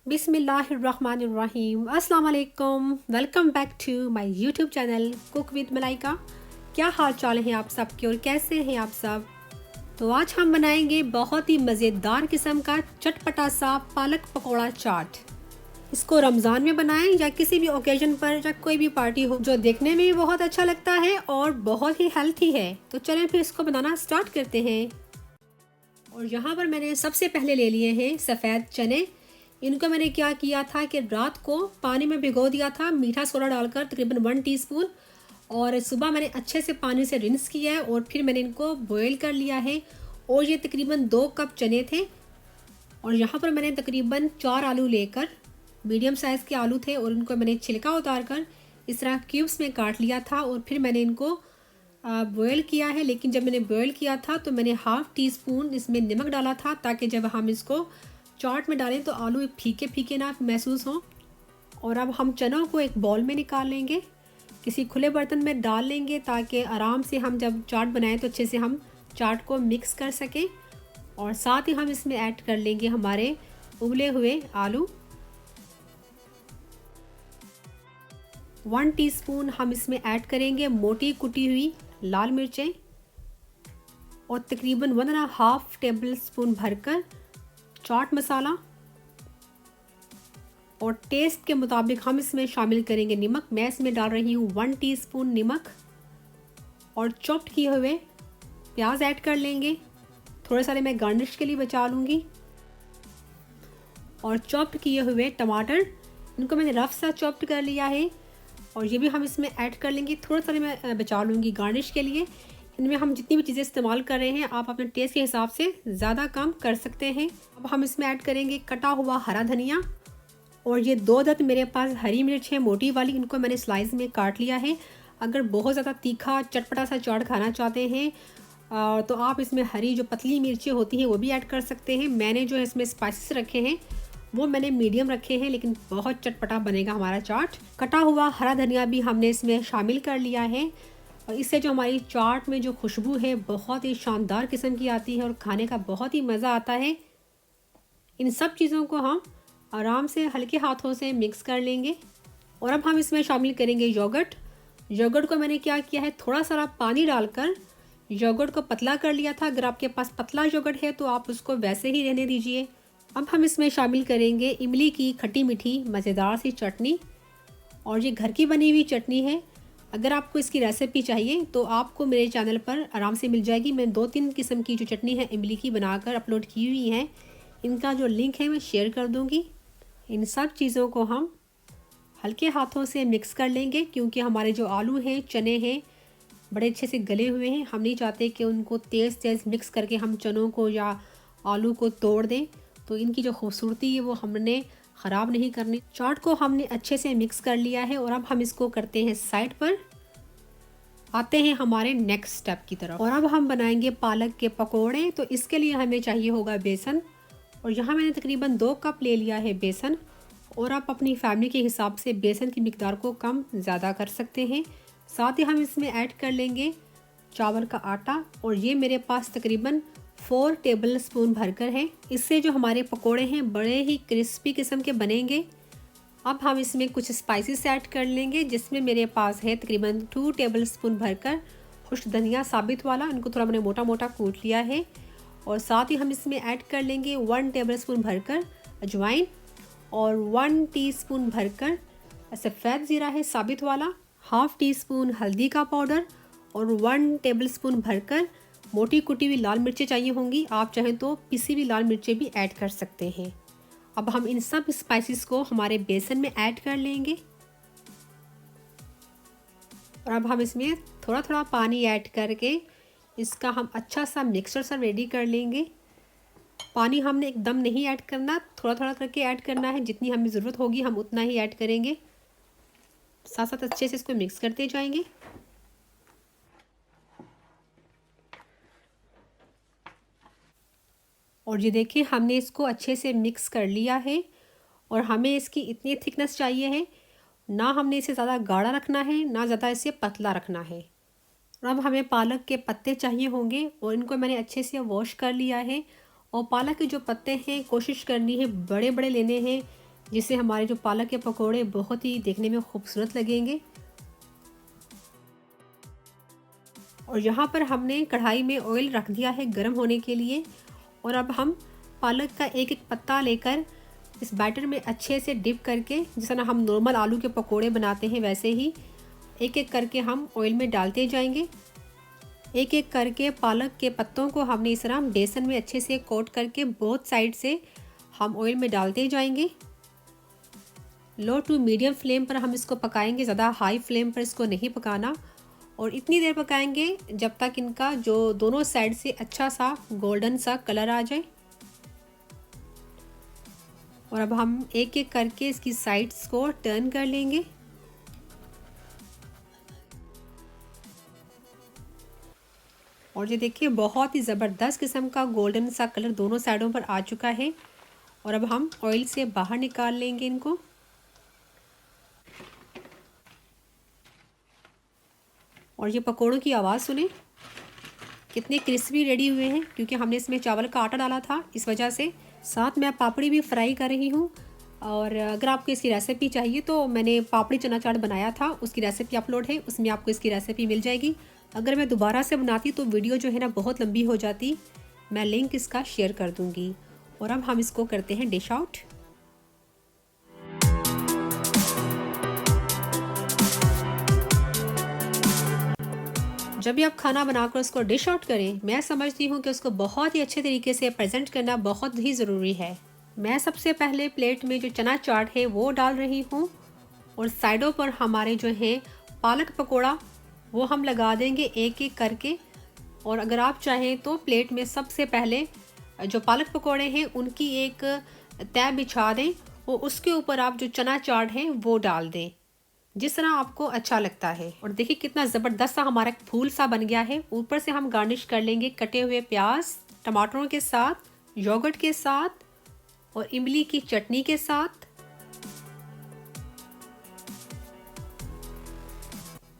बिस्मिल्लाहिर्रहमानिर्रहीम। अस्सलाम वालेकुम। Welcome back to my YouTube channel cook with Malaika. क्या हाल चाल है आप सबके और कैसे हैं आप सब? तो आज हम बनाएंगे बहुत ही मज़ेदार किस्म का चटपटा सा पालक पकौड़ा चाट। इसको रमज़ान में बनाएं या किसी भी ओकेजन पर या कोई भी पार्टी हो, जो देखने में भी बहुत अच्छा लगता है और बहुत ही हेल्थी है। तो चलें फिर इसको बनाना स्टार्ट करते हैं। और यहाँ पर मैंने सबसे पहले ले लिए हैं सफ़ेद चने। इनको मैंने क्या किया था कि रात को पानी में भिगो दिया था मीठा सोडा डालकर तकरीबन 1 टीस्पून, और सुबह मैंने अच्छे से पानी से रिंस किया है और फिर मैंने इनको बॉईल कर लिया है। और ये तकरीबन 2 कप चने थे। और यहाँ पर मैंने तकरीबन 4 आलू लेकर, मीडियम साइज़ के आलू थे, और इनको मैंने छिलका उतार कर इस तरह क्यूब्स में काट लिया था और फिर मैंने इनको बॉयल किया है। लेकिन जब मैंने बॉयल किया था तो मैंने हाफ़ टी स्पून इसमें नमक डाला था, ताकि जब हम इसको चाट में डालें तो आलू फीके फीके ना महसूस हों। और अब हम चनों को एक बाउल में निकाल लेंगे, किसी खुले बर्तन में डाल लेंगे, ताकि आराम से हम जब चाट बनाएं तो अच्छे से हम चाट को मिक्स कर सकें। और साथ ही हम इसमें ऐड कर लेंगे हमारे उबले हुए आलू। 1 टीस्पून हम इसमें ऐड करेंगे मोटी कुटी हुई लाल मिर्चें, और तकरीबन 1.5 टेबल स्पून भरकर चाट मसाला, और टेस्ट के मुताबिक हम इसमें शामिल करेंगे नमक। मैं इसमें डाल रही हूँ 1 टीस्पून नमक। और चॉप्ड किए हुए प्याज ऐड कर लेंगे, थोड़े सारे मैं गार्निश के लिए बचा लूँगी। और चॉप्ड किए हुए टमाटर, इनको मैंने रफ सा चॉप्ड कर लिया है, और ये भी हम इसमें ऐड कर लेंगे। थोड़ा सा मैं बचा लूँगी गार्निश के लिए। इनमें हम जितनी भी चीज़ें इस्तेमाल कर रहे हैं आप अपने टेस्ट के हिसाब से ज़्यादा कम कर सकते हैं। अब हम इसमें ऐड करेंगे कटा हुआ हरा धनिया, और ये 2 अदद मेरे पास हरी मिर्च है मोटी वाली, इनको मैंने स्लाइस में काट लिया है। अगर बहुत ज़्यादा तीखा चटपटा सा चाट खाना चाहते हैं तो आप इसमें हरी जो पतली मिर्चें होती हैं वो भी ऐड कर सकते हैं। मैंने जो है इसमें स्पाइसेस रखे हैं वो मैंने मीडियम रखे हैं, लेकिन बहुत चटपटा बनेगा हमारा चाट। कटा हुआ हरा धनिया भी हमने इसमें शामिल कर लिया है, और इससे जो हमारी चाट में जो खुशबू है बहुत ही शानदार किस्म की आती है और खाने का बहुत ही मज़ा आता है। इन सब चीज़ों को हम आराम से हल्के हाथों से मिक्स कर लेंगे। और अब हम इसमें शामिल करेंगे योगर्ट। योगर्ट को मैंने क्या किया है, थोड़ा सा पानी डालकर योगर्ट को पतला कर लिया था। अगर आपके पास पतला योगर्ट है तो आप उसको वैसे ही रहने दीजिए। अब हम इसमें शामिल करेंगे इमली की खट्टी मीठी मज़ेदार सी चटनी, और ये घर की बनी हुई चटनी है। अगर आपको इसकी रेसिपी चाहिए तो आपको मेरे चैनल पर आराम से मिल जाएगी। मैं 2-3 किस्म की जो चटनी है इमली की बनाकर अपलोड की हुई हैं, इनका जो लिंक है मैं शेयर कर दूंगी। इन सब चीज़ों को हम हल्के हाथों से मिक्स कर लेंगे, क्योंकि हमारे जो आलू हैं चने हैं बड़े अच्छे से गले हुए हैं। हम नहीं चाहते कि उनको तेज़ तेज़ मिक्स करके हम चनों को या आलू को तोड़ दें, तो इनकी जो खूबसूरती है वो हमने ख़राब नहीं करनी। चाट को हमने अच्छे से मिक्स कर लिया है, और अब हम इसको करते हैं साइड पर। आते हैं हमारे नेक्स्ट स्टेप की तरफ, और अब हम बनाएंगे पालक के पकोड़े। तो इसके लिए हमें चाहिए होगा बेसन, और यहाँ मैंने तकरीबन 2 कप ले लिया है बेसन। और आप अपनी फैमिली के हिसाब से बेसन की मिकदार को कम ज़्यादा कर सकते हैं। साथ ही हम इसमें ऐड कर लेंगे चावल का आटा, और ये मेरे पास तकरीबन 4 टेबल स्पून भरकर है। इससे जो हमारे पकोड़े हैं बड़े ही क्रिस्पी किस्म के बनेंगे। अब हम इसमें कुछ स्पाइसेस ऐड कर लेंगे, जिसमें मेरे पास है तकरीबन 2 टेबल स्पून भरकर खुश्क धनिया साबित वाला, इनको थोड़ा मैंने मोटा मोटा कूट लिया है। और साथ ही हम इसमें ऐड कर लेंगे 1 टेबल स्पून भरकर अजवाइन, और 1 टीस्पून भरकर सफ़ेद ज़ीरा है साबित वाला, हाफ़ टी स्पून हल्दी का पाउडर, और 1 टेबल स्पून भरकर मोटी कुटी हुई लाल मिर्चें चाहिए होंगी। आप चाहें तो पिसी हुई लाल मिर्चें भी ऐड कर सकते हैं। अब हम इन सब स्पाइसेस को हमारे बेसन में ऐड कर लेंगे, और अब हम इसमें थोड़ा थोड़ा पानी ऐड करके इसका हम अच्छा सा मिक्सचर सा रेडी कर लेंगे। पानी हमने एकदम नहीं ऐड करना, थोड़ा थोड़ा करके ऐड करना है। जितनी हमें ज़रूरत होगी हम उतना ही ऐड करेंगे। साथ साथ अच्छे से इसको मिक्स करते जाएंगे। और ये देखिए हमने इसको अच्छे से मिक्स कर लिया है, और हमें इसकी इतनी थिकनेस चाहिए है, ना हमने इसे ज़्यादा गाढ़ा रखना है ना ज़्यादा इसे पतला रखना है। और अब हमें पालक के पत्ते चाहिए होंगे, और इनको मैंने अच्छे से वॉश कर लिया है। और पालक के जो पत्ते हैं कोशिश करनी है बड़े बड़े लेने हैं, जिससे हमारे जो पालक के पकोड़े बहुत ही देखने में खूबसूरत लगेंगे। और यहाँ पर हमने कढ़ाई में ऑयल रख दिया है गर्म होने के लिए। और अब हम पालक का एक एक पत्ता लेकर इस बैटर में अच्छे से डिप करके, जिस तरह हम नॉर्मल आलू के पकोड़े बनाते हैं वैसे ही एक एक करके हम ऑयल में डालते जाएंगे। एक एक करके पालक के पत्तों को हमने इस तरह बेसन में अच्छे से कोट करके बोथ साइड से हम ऑयल में डालते जाएंगे। लो टू मीडियम फ्लेम पर हम इसको पकाएंगे, ज़्यादा हाई फ्लेम पर इसको नहीं पकाना। और इतनी देर पकाएंगे जब तक इनका जो दोनों साइड से अच्छा सा गोल्डन सा कलर आ जाए। और अब हम एक एक करके इसकी साइड्स को टर्न कर लेंगे। और ये देखिए बहुत ही ज़बरदस्त किस्म का गोल्डन सा कलर दोनों साइडों पर आ चुका है। और अब हम ऑयल से बाहर निकाल लेंगे इनको। और ये पकोड़ों की आवाज़ सुने कितने क्रिस्पी रेडी हुए हैं, क्योंकि हमने इसमें चावल का आटा डाला था इस वजह से। साथ में पापड़ी भी फ्राई कर रही हूँ। और अगर आपको इसकी रेसिपी चाहिए तो मैंने पापड़ी चना चाट बनाया था, उसकी रेसिपी अपलोड है, उसमें आपको इसकी रेसिपी मिल जाएगी। अगर मैं दोबारा से बनाती तो वीडियो जो है ना बहुत लंबी हो जाती। मैं लिंक इसका शेयर कर दूँगी। और अब हम इसको करते हैं डिश आउट। जब भी आप खाना बनाकर उसको डिश आउट करें, मैं समझती हूँ कि उसको बहुत ही अच्छे तरीके से प्रेजेंट करना बहुत ही ज़रूरी है। मैं सबसे पहले प्लेट में जो चना चाट है वो डाल रही हूँ। और साइडों पर हमारे जो है पालक पकोड़ा वो हम लगा देंगे एक एक करके। और अगर आप चाहें तो प्लेट में सबसे पहले जो पालक पकोड़े हैं उनकी एक तह बिछा दें और उसके ऊपर आप जो चना चाट है वो डाल दें, जिस तरह आपको अच्छा लगता है। और देखिए कितना ज़बरदस्त सा हमारा फूल सा बन गया है। ऊपर से हम गार्निश कर लेंगे कटे हुए प्याज, टमाटरों के साथ, योगर्ट के साथ और इमली की चटनी के साथ।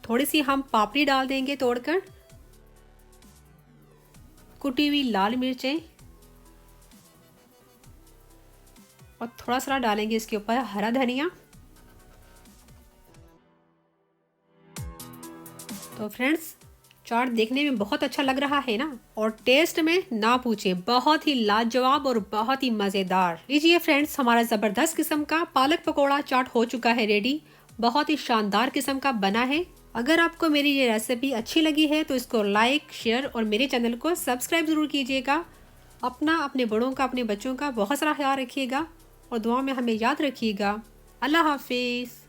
थोड़ी सी हम पापड़ी डाल देंगे तोड़कर, कुटी हुई लाल मिर्चें और थोड़ा सा डालेंगे इसके ऊपर हरा धनिया। तो फ्रेंड्स चाट देखने में बहुत अच्छा लग रहा है ना, और टेस्ट में ना पूछे, बहुत ही लाजवाब और बहुत ही मज़ेदार। लीजिए फ्रेंड्स, हमारा ज़बरदस्त किस्म का पालक पकोड़ा चाट हो चुका है रेडी। बहुत ही शानदार किस्म का बना है। अगर आपको मेरी ये रेसिपी अच्छी लगी है तो इसको लाइक, शेयर और मेरे चैनल को सब्सक्राइब ज़रूर कीजिएगा। अपना, अपने बड़ों का, अपने बच्चों का बहुत सारा ख्याल रखिएगा और दुआ में हमें याद रखिएगा। अल्लाह हाफिज़।